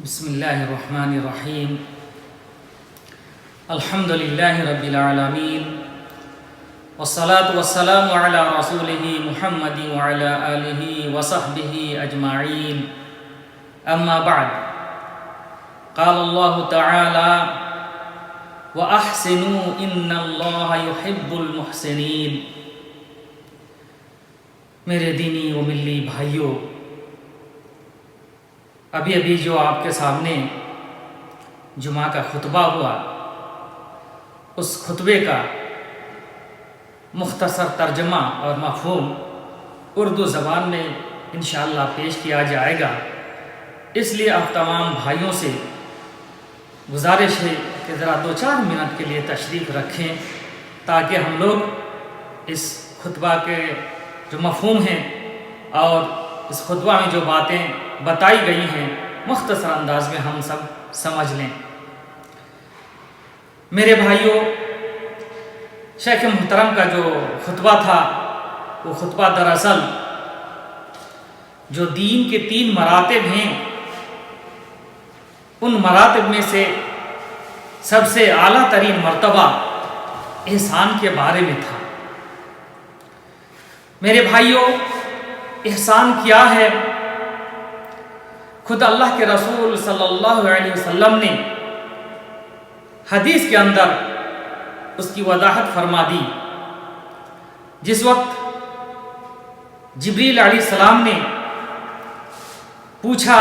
بسم اللہ الرحمن الرحیم الحمد للہ رب العالمین والصلاة والسلام علی رسولہ محمد وعلی آلہ وصحبہ اجمعین اما بعد قال اللہ تعالی وَأَحْسِنُوا إِنَّ اللَّهَ يُحِبُّ الْمُحْسِنِينَ۔ میرے دینی و ملی بھائیوں، ابھی جو آپ کے سامنے جمعہ کا خطبہ ہوا، اس خطبے کا مختصر ترجمہ اور مفہوم اردو زبان میں انشاءاللہ پیش کیا جائے گا۔ اس لیے آپ تمام بھائیوں سے گزارش ہے کہ ذرا 2-4 منٹ کے لیے تشریف رکھیں تاکہ ہم لوگ اس خطبہ کے جو مفہوم ہیں اور اس خطبہ میں جو باتیں بتائی گئی ہیں مختصر انداز میں ہم سب سمجھ لیں۔ میرے بھائیوں، شیخ محترم کا جو خطبہ تھا وہ خطبہ دراصل جو دین کے 3 مراتب ہیں ان مراتب میں سے سب سے اعلیٰ ترین مرتبہ احسان کے بارے میں تھا۔ میرے بھائیوں، احسان کیا ہے؟ خود اللہ کے رسول صلی اللہ علیہ وسلم نے حدیث کے اندر اس کی وضاحت فرما دی۔ جس وقت جبریل علیہ السلام نے پوچھا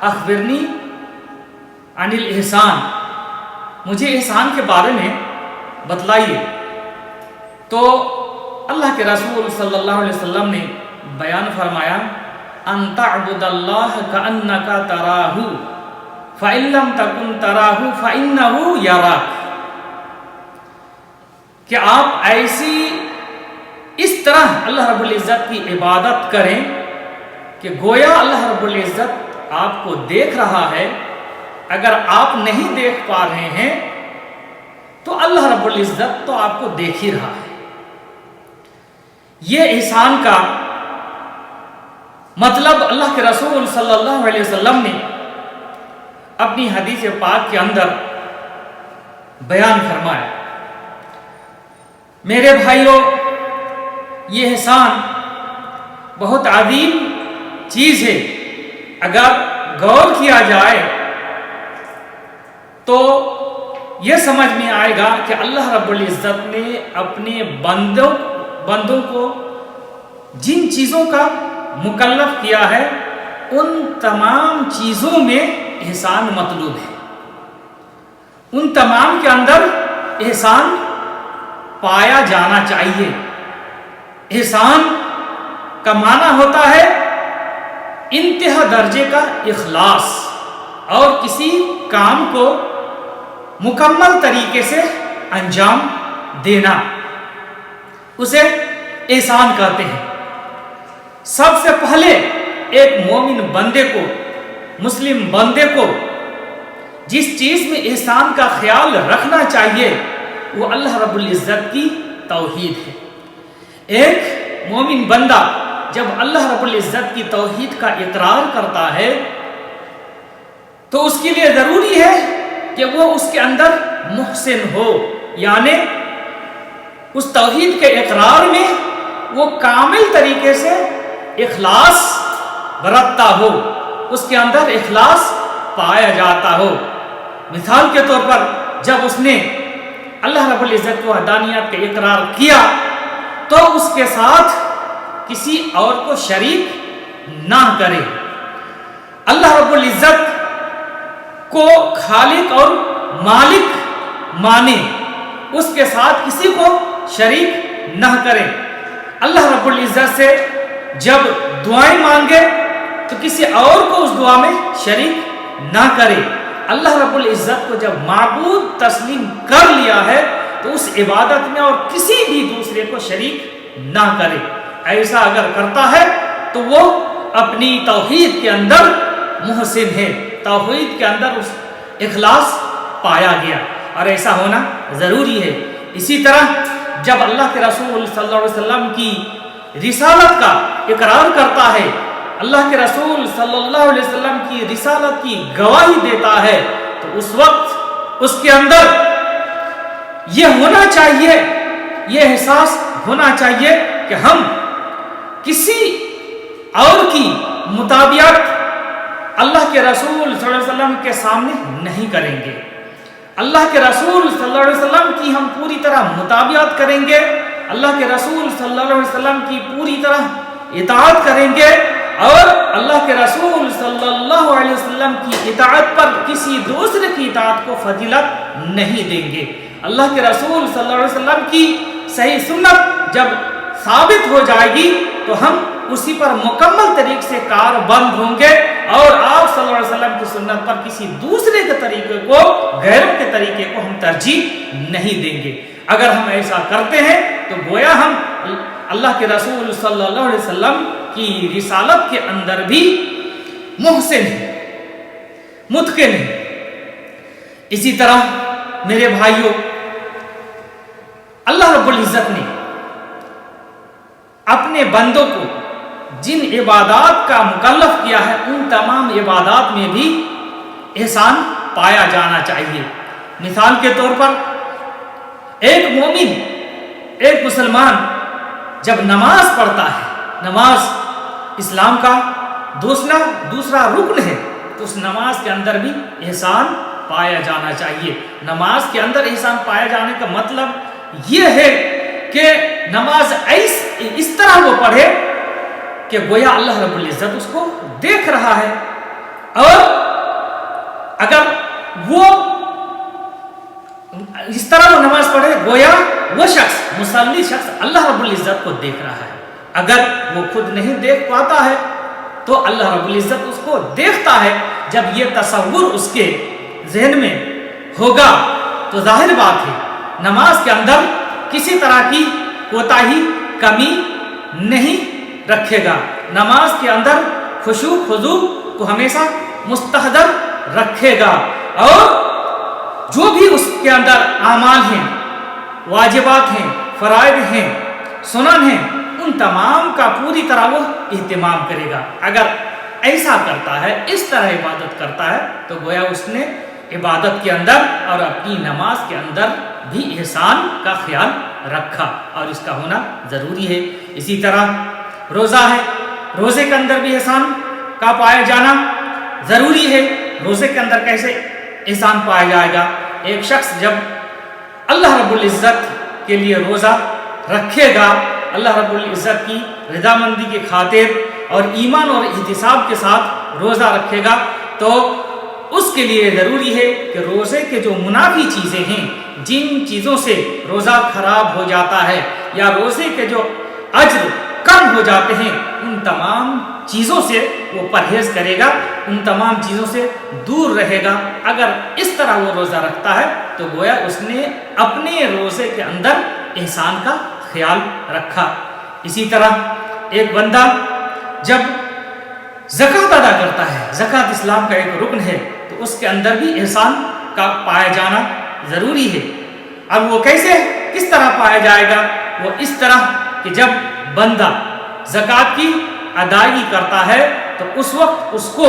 اخبرنی عن الاحسان، مجھے احسان کے بارے میں بتلائیے، تو اللہ کے رسول صلی اللہ علیہ وسلم نے بیان فرمایا ان تعبد اللہ کأنک تراہ فإن لم تکن تراہ فإنہ یراک، کہ آپ اس طرح اللہ رب العزت کی عبادت کریں کہ گویا اللہ رب العزت آپ کو دیکھ رہا ہے۔ اگر آپ نہیں دیکھ پا رہے ہیں تو اللہ رب العزت تو آپ کو دیکھ ہی رہا ہے۔ یہ احسان کا مطلب اللہ کے رسول صلی اللہ علیہ وسلم نے اپنی حدیث پاک کے اندر بیان فرمایا۔ میرے بھائیوں، یہ احسان بہت عظیم چیز ہے۔ اگر غور کیا جائے تو یہ سمجھ میں آئے گا کہ اللہ رب العزت نے اپنے بندوں کو جن چیزوں کا مکلف کیا ہے ان تمام چیزوں میں احسان مطلوب ہے، ان تمام کے اندر احسان پایا جانا چاہیے۔ احسان کا معنی ہوتا ہے انتہا درجے کا اخلاص اور کسی کام کو مکمل طریقے سے انجام دینا، اسے احسان کہتے ہیں۔ سب سے پہلے ایک مومن بندے کو، مسلم بندے کو جس چیز میں احسان کا خیال رکھنا چاہیے وہ اللہ رب العزت کی توحید ہے۔ ایک مومن بندہ جب اللہ رب العزت کی توحید کا اقرار کرتا ہے تو اس کے لیے ضروری ہے کہ وہ اس کے اندر محسن ہو، یعنی اس توحید کے اقرار میں وہ کامل طریقے سے اخلاص برتتا ہو، اس کے اندر اخلاص پایا جاتا ہو۔ مثال کے طور پر جب اس نے اللہ رب العزت کو وحدانیت کا اقرار کیا تو اس کے ساتھ کسی اور کو شریک نہ کرے، اللہ رب العزت کو خالق اور مالک مانے، اس کے ساتھ کسی کو شریک نہ کرے۔ اللہ رب العزت سے جب دعائیں مانگے تو کسی اور کو اس دعا میں شریک نہ کرے۔ اللہ رب العزت کو جب معبود تسلیم کر لیا ہے تو اس عبادت میں اور کسی بھی دوسرے کو شریک نہ کرے۔ ایسا اگر کرتا ہے تو وہ اپنی توحید کے اندر محسن ہے، توحید کے اندر اس اخلاص پایا گیا، اور ایسا ہونا ضروری ہے۔ اسی طرح جب اللہ کے رسول صلی اللہ علیہ وسلم کی رسالت کا اقرار کرتا ہے اللہ کے رسول صلی اللہ علیہ وسلم کی رسالت کی گواہی دیتا ہے تو اس وقت اس کے اندر یہ ہونا چاہیے، یہ احساس ہونا چاہیے کہ ہم کسی اور کی مطابقت اللہ کے رسول صلی اللہ علیہ وسلم کے سامنے نہیں کریں گے۔ اللہ کے رسول صلی اللہ علیہ وسلم کی ہم پوری طرح مطابقت کریں گے، اللہ کے رسول صلی اللہ علیہ وسلم کی پوری طرح اطاعت کریں گے، اور اللہ کے رسول صلی اللہ علیہ وسلم کی اطاعت پر کسی دوسرے کی اطاعت کو فضیلت نہیں دیں گے۔ اللہ کے رسول صلی اللہ علیہ وسلم کی صحیح سنت جب ثابت ہو جائے گی تو ہم اسی پر مکمل طریقے سے کاربند ہوں گے، اور آپ صلی اللہ علیہ وسلم کی سنت پر کسی دوسرے کے طریقے کو، غیروں کے طریقے کو ہم ترجیح نہیں دیں گے۔ اگر ہم ایسا کرتے ہیں تو گویا ہم اللہ کے رسول صلی اللہ علیہ وسلم کی رسالت کے اندر بھی محسن ہیں، متقن ہیں۔ اسی طرح میرے بھائیوں، اللہ رب العزت نے اپنے بندوں کو جن عبادات کا مکلف کیا ہے ان تمام عبادات میں بھی احسان پایا جانا چاہیے۔ مثال کے طور پر ایک مومن، ایک مسلمان جب نماز پڑھتا ہے، نماز اسلام کا دوسرا رکن ہے، تو اس نماز کے اندر بھی احسان پایا جانا چاہیے۔ نماز کے اندر احسان پایا جانے کا مطلب یہ ہے کہ نماز اس طرح وہ پڑھے کہ گویا اللہ رب العزت اس کو دیکھ رہا ہے، اور اگر وہ اس طرح وہ نماز پڑھے گویا وہ شخص، مصلی شخص اللہ رب العزت کو دیکھ رہا ہے۔ اگر وہ خود نہیں دیکھ پاتا ہے تو اللہ رب العزت اس کو دیکھتا ہے۔ جب یہ تصور اس کے ذہن میں ہوگا تو ظاہر بات ہے نماز کے اندر کسی طرح کی کوتاہی، کمی نہیں رکھے گا۔ نماز کے اندر خشوع خضوع کو ہمیشہ مستحضر رکھے گا، اور جو بھی اس کے اندر اعمال ہیں، واجبات ہیں، فرائض ہیں، سنن ہیں، ان تمام کا پوری طرح وہ اہتمام کرے گا۔ اگر ایسا کرتا ہے، اس طرح عبادت کرتا ہے تو گویا اس نے عبادت کے اندر اور اپنی نماز کے اندر بھی احسان کا خیال رکھا، اور اس کا ہونا ضروری ہے۔ اسی طرح روزہ ہے، روزے کے اندر بھی احسان کا پایا جانا ضروری ہے۔ روزے کے اندر کیسے احسان پایا جائے گا؟ ایک شخص جب اللہ رب العزت کے لیے روزہ رکھے گا، اللہ رب العزت کی رضامندی کی خاطر اور ایمان اور احتساب کے ساتھ روزہ رکھے گا، تو اس کے لیے ضروری ہے کہ روزے کے جو منافی چیزیں ہیں، جن چیزوں سے روزہ خراب ہو جاتا ہے یا روزے کے جو اجر کم ہو جاتے ہیں، ان تمام چیزوں سے وہ پرہیز کرے گا، ان تمام چیزوں سے دور رہے گا۔ اگر اس طرح وہ روزہ رکھتا ہے تو گویا اس نے اپنے روزے کے اندر احسان کا خیال رکھا۔ اسی طرح ایک بندہ جب زکوٰۃ ادا کرتا ہے، زکوٰۃ اسلام کا ایک رکن ہے، تو اس کے اندر بھی احسان کا پایا جانا ضروری ہے۔ اب وہ کیسے، کس طرح پایا جائے گا؟ وہ اس طرح کہ جب بندہ زکوٰۃ کی ادائیگی کرتا ہے تو اس وقت اس کو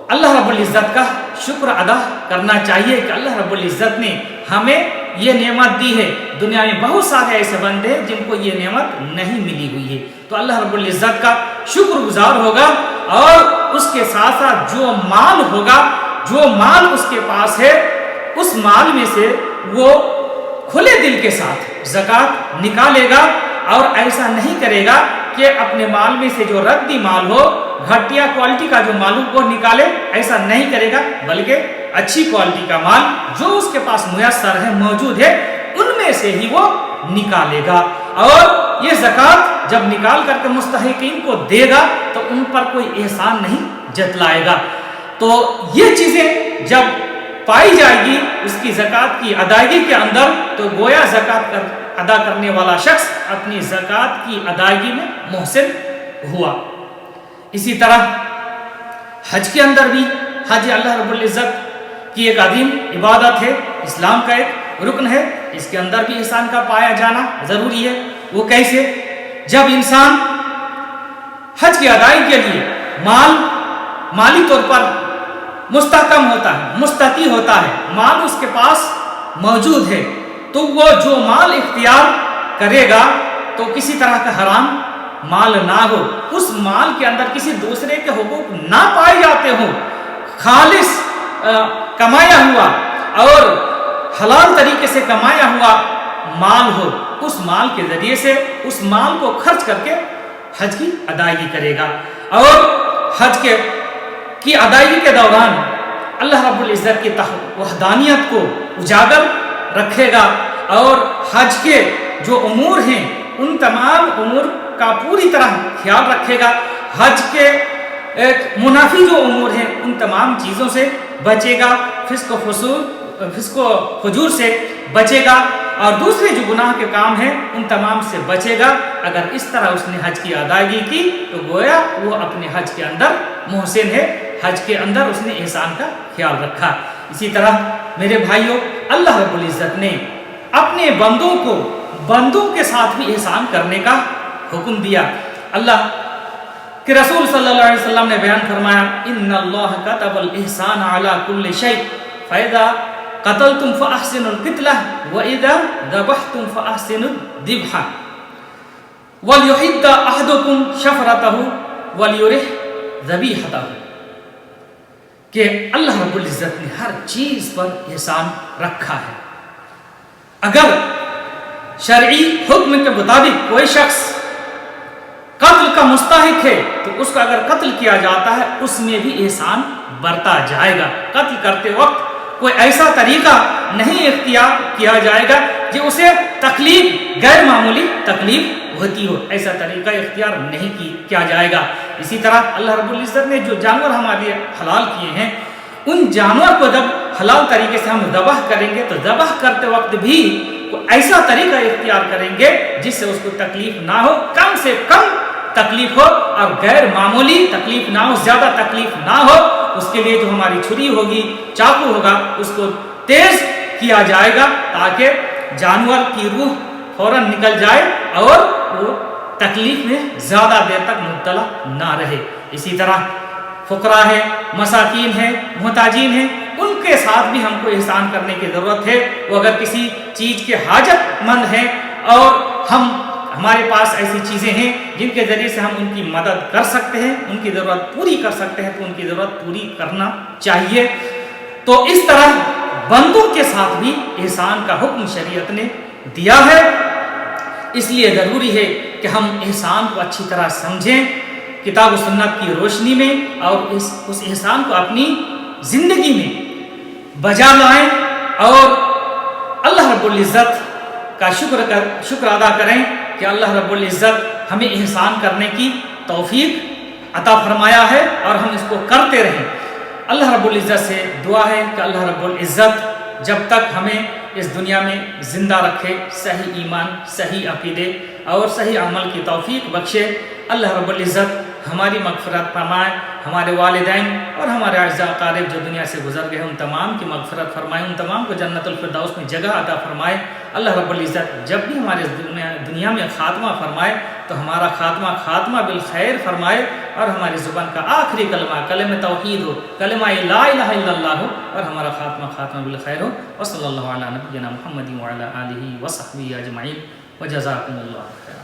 اللہ رب العزت کا شکر ادا کرنا چاہیے کہ اللہ رب العزت نے ہمیں یہ نعمت دی ہے۔ دنیا میں بہت سارے ایسے بندے ہیں جن کو یہ نعمت نہیں ملی ہوئی ہے، تو اللہ رب العزت کا شکر گزار ہوگا، اور اس کے ساتھ ساتھ جو مال ہوگا، جو مال اس کے پاس ہے، اس مال میں سے وہ کھلے دل کے ساتھ زکوٰۃ نکالے گا، اور ایسا نہیں کرے گا کہ اپنے مال میں سے جو ردی مال ہو، گھٹیا کوالٹی کا جو مال ہو وہ نکالے، ایسا نہیں کرے گا، بلکہ اچھی کوالٹی کا مال جو اس کے پاس میسر ہے، موجود ہے، ان میں سے ہی وہ نکالے گا۔ اور یہ زکوٰۃ جب نکال کر کے مستحقین کو دے گا تو ان پر کوئی احسان نہیں جتلائے گا۔ تو یہ چیزیں جب پائی جائے گی اس کی زکوٰۃ کی ادائیگی کے اندر، تو گویا زکوٰۃ ادا کرنے والا شخص اپنی زکوٰۃ کی ادائیگی میں محسن ہوا۔ اسی طرح حج کے اندر بھی، حج اللہ رب العزت کی ایک عظیم عبادت ہے، اسلام کا ایک رکن ہے، اس کے اندر بھی احسان کا پایا جانا ضروری ہے۔ وہ کیسے؟ جب انسان حج کی ادائیگی کے لیے مالی طور پر مستحکم ہوتا ہے، مستطیع ہوتا ہے، مال اس کے پاس موجود ہے، تو وہ جو مال اختیار کرے گا تو کسی طرح کا حرام مال نہ ہو، اس مال کے اندر کسی دوسرے کے حقوق نہ پائے جاتے ہوں، خالص کمایا ہوا اور حلال طریقے سے کمایا ہوا مال ہو، اس مال کے ذریعے سے اس مال کو خرچ کر کے حج کی ادائیگی کرے گا، اور حج کی ادائیگی کے دوران اللہ رب العزت کی وحدانیت کو اجاگر رکھے گا، اور حج کے جو امور ہیں ان تمام امور کا پوری طرح خیال رکھے گا، حج کے منافی جو امور ہیں ان تمام چیزوں سے بچے گا، فسق و فجور سے بچے گا، اور دوسرے جو گناہ کے کام ہیں ان تمام سے بچے گا۔ اگر اس طرح اس نے حج کی ادائیگی کی تو گویا وہ اپنے حج کے اندر محسن ہے، حج کے اندر اس نے احسان کا خیال رکھا۔ اسی طرح میرے بھائیوں، اللہ رب العزت نے اپنے بندوں کے ساتھ بھی احسان کرنے کا حکم دیا۔ اللہ کہ رسول صلی اللہ علیہ وسلم نے بیان فرمایا، ان اللہ کتب الاحسان علی کل شیء فاذا قتلتم فاحسنوا القتلہ واذا ذبحتم فاحسنوا الذبح وليحد احدکم شفرتہ وليرح ذبیحتہ، کہ اللہ رب العزت نے ہر چیز پر احسان رکھا ہے۔ اگر شرعی حکم کے مطابق کوئی شخص قتل کا مستحق ہے تو اس کو اگر قتل کیا جاتا ہے اس میں بھی احسان برتا جائے گا۔ قتل کرتے وقت کوئی ایسا طریقہ نہیں اختیار کیا جائے گا جو اسے تکلیف، غیر معمولی تکلیف ہوتی ہو، ایسا طریقہ اختیار نہیں کیا جائے گا۔ اسی طرح اللہ رب العزت نے جو جانور ہمارے لیے حلال کیے ہیں، ان جانور کو جب حلال طریقے سے ہم ذبح کریں گے تو ذبح کرتے وقت بھی ایسا طریقہ اختیار کریں گے جس سے اس کو تکلیف نہ ہو، کم سے کم تکلیف ہو، اور غیر معمولی تکلیف نہ ہو، زیادہ تکلیف نہ ہو۔ اس کے لیے جو ہماری چھری ہوگی، چاقو ہوگا، اس کو تیز کیا جائے گا تاکہ جانور کی روح فوراً نکل جائے اور وہ تکلیف میں زیادہ دیر تک مبتلا نہ رہے۔ اسی طرح فقراء ہیں، مساکین ہیں، محتاجین ہیں، ان کے ساتھ بھی ہم کو احسان کرنے کی ضرورت ہے۔ وہ اگر کسی چیز کے حاجت مند ہیں اور ہمارے پاس ایسی چیزیں ہیں جن کے ذریعے سے ہم ان کی مدد کر سکتے ہیں، ان کی ضرورت پوری کر سکتے ہیں، تو ان کی ضرورت پوری کرنا چاہیے۔ تو اس طرح بندوں کے ساتھ بھی احسان کا حکم شریعت نے دیا ہے، اس لیے ضروری ہے کہ ہم احسان کو اچھی طرح سمجھیں، کتاب و سنت کی روشنی میں، اور اس احسان کو اپنی زندگی میں بجا لائیں، اور اللہ رب العزت کا شکر ادا کریں کہ اللہ رب العزت ہمیں احسان کرنے کی توفیق عطا فرمایا ہے اور ہم اس کو کرتے رہیں۔ اللہ رب العزت سے دعا ہے کہ اللہ رب العزت جب تک ہمیں اس دنیا میں زندہ رکھے، صحیح ایمان، صحیح عقیدے اور صحیح عمل کی توفیق بخشے۔ اللہ رب العزت ہماری مغفرت فرمائے، ہمارے والدین اور ہمارے اعزاء اقارب جو دنیا سے گزر گئے ان تمام کی مغفرت فرمائے، ان تمام کو جنت الفردوس میں جگہ عطا فرمائے۔ اللہ رب العزت جب بھی ہمارے دنیا میں خاتمہ فرمائے تو ہمارا خاتمہ بالخیر فرمائے، اور ہماری زبان کا آخری کلمہ توحید ہو، کلمہ لا الہ الا اللہ ہو، اور ہمارا خاتمہ بالخیر ہو۔ وصلی اللہ علی نبینا محمد وعلی آلہ وصحبہ اجمعین، وجزاکم اللہ خیرا۔